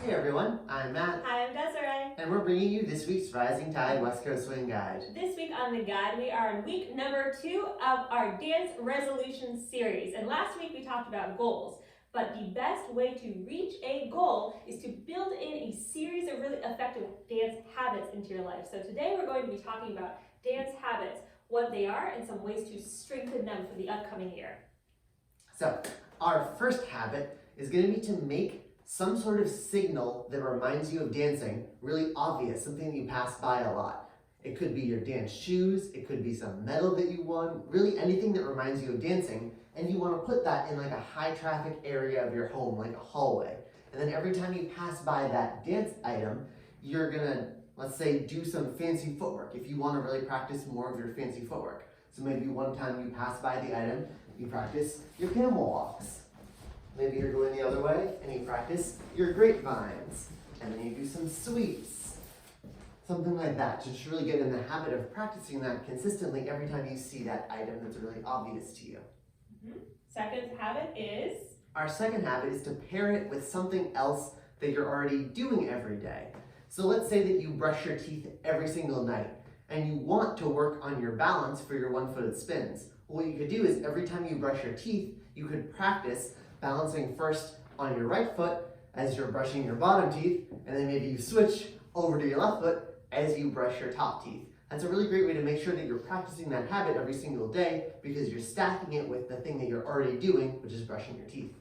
Hey everyone, I'm Matt. Hi, I'm Desiree. And we're bringing you this week's Rising Tide West Coast Swing Guide. This week on the guide, we are in week number 2 of our dance resolution series. And last week we talked about goals. But the best way to reach a goal is to build in a series of really effective dance habits into your life. So today we're going to be talking about dance habits, what they are, and some ways to strengthen them for the upcoming year. So, our first habit is going to be to make some sort of signal that reminds you of dancing really obvious, something that you pass by a lot. It could be your dance shoes, it could be some medal that you won, really anything that reminds you of dancing, and you want to put that in like a high traffic area of your home, like a hallway. And then every time you pass by that dance item, you're gonna, let's say, do some fancy footwork if you want to really practice more of your fancy footwork. So maybe one time you pass by the item, you practice your camel walks. Maybe you're going the other way and you practice your grapevines. And then you do some sweeps. Something like that. Just really get in the habit of practicing that consistently every time you see that item that's really obvious to you. Second habit is? Our second habit is to pair it with something else that you're already doing every day. So let's say that you brush your teeth every single night and you want to work on your balance for your one-footed spins. What you could do is every time you brush your teeth, you could practice balancing first on your right foot as you're brushing your bottom teeth, and then maybe you switch over to your left foot as you brush your top teeth. That's a really great way to make sure that you're practicing that habit every single day because you're stacking it with the thing that you're already doing, which is brushing your teeth.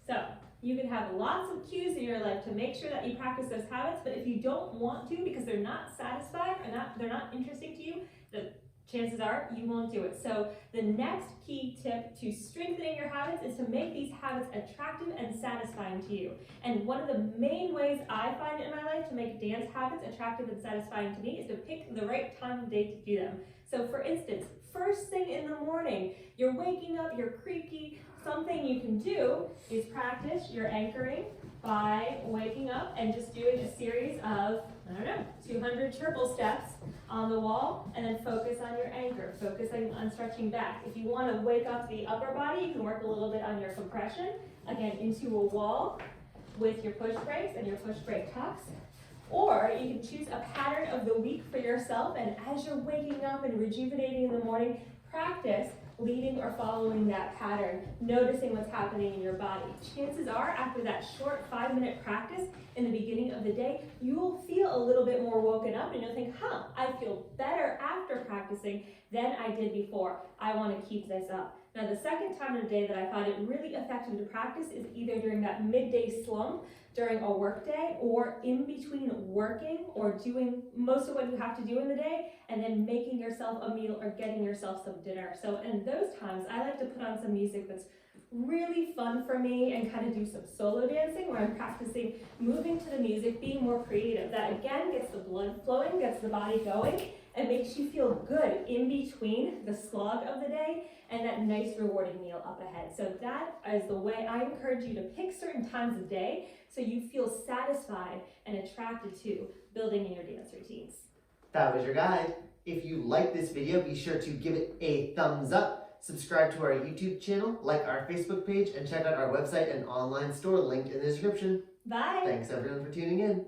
So, you can have lots of cues in your life to make sure that you practice those habits, but if you don't want to because they're not satisfying or they're not interesting to you, the chances are you won't do it. So the next key tip to strengthening your habits is to make these habits attractive and satisfying to you. And one of the main ways I find in my life to make dance habits attractive and satisfying to me is to pick the right time of day to do them. So for instance, first thing in the morning, you're waking up, you're creaky, something you can do is practice your anchoring by waking up and just doing a series of, 200 triple steps on the wall, and then focus on your anchor, focusing on stretching back. If you want to wake up the upper body, you can work a little bit on your compression, again, into a wall with your push breaks and your push break tucks. Or you can choose a pattern of the week for yourself, and as you're waking up and rejuvenating in the morning, practice leading or following that pattern, noticing what's happening in your body. Chances are, after that short 5-minute practice in the beginning of the day, you will feel a little bit more woken up and you'll think, I feel better after practicing than I did before. I want to keep this up. Now, the second time of the day that I find it really effective to practice is either during that midday slump, during a work day, or in between working or doing most of what you have to do in the day, and then making yourself a meal or getting yourself some dinner. So in those times, I like to put on some music that's really fun for me and kind of do some solo dancing where I'm practicing moving to the music, being more creative. That again gets the blood flowing, gets the body going, and makes you feel good in between the slog of the day and that nice rewarding meal up ahead. So that is the way I encourage you to pick certain times of day so you feel satisfied and attracted to building in your dance routines. That was your guide. If you like this video, be sure to give it a thumbs up, subscribe to our YouTube channel, like our Facebook page, and check out our website and online store linked in the description. Bye. Thanks everyone for tuning in.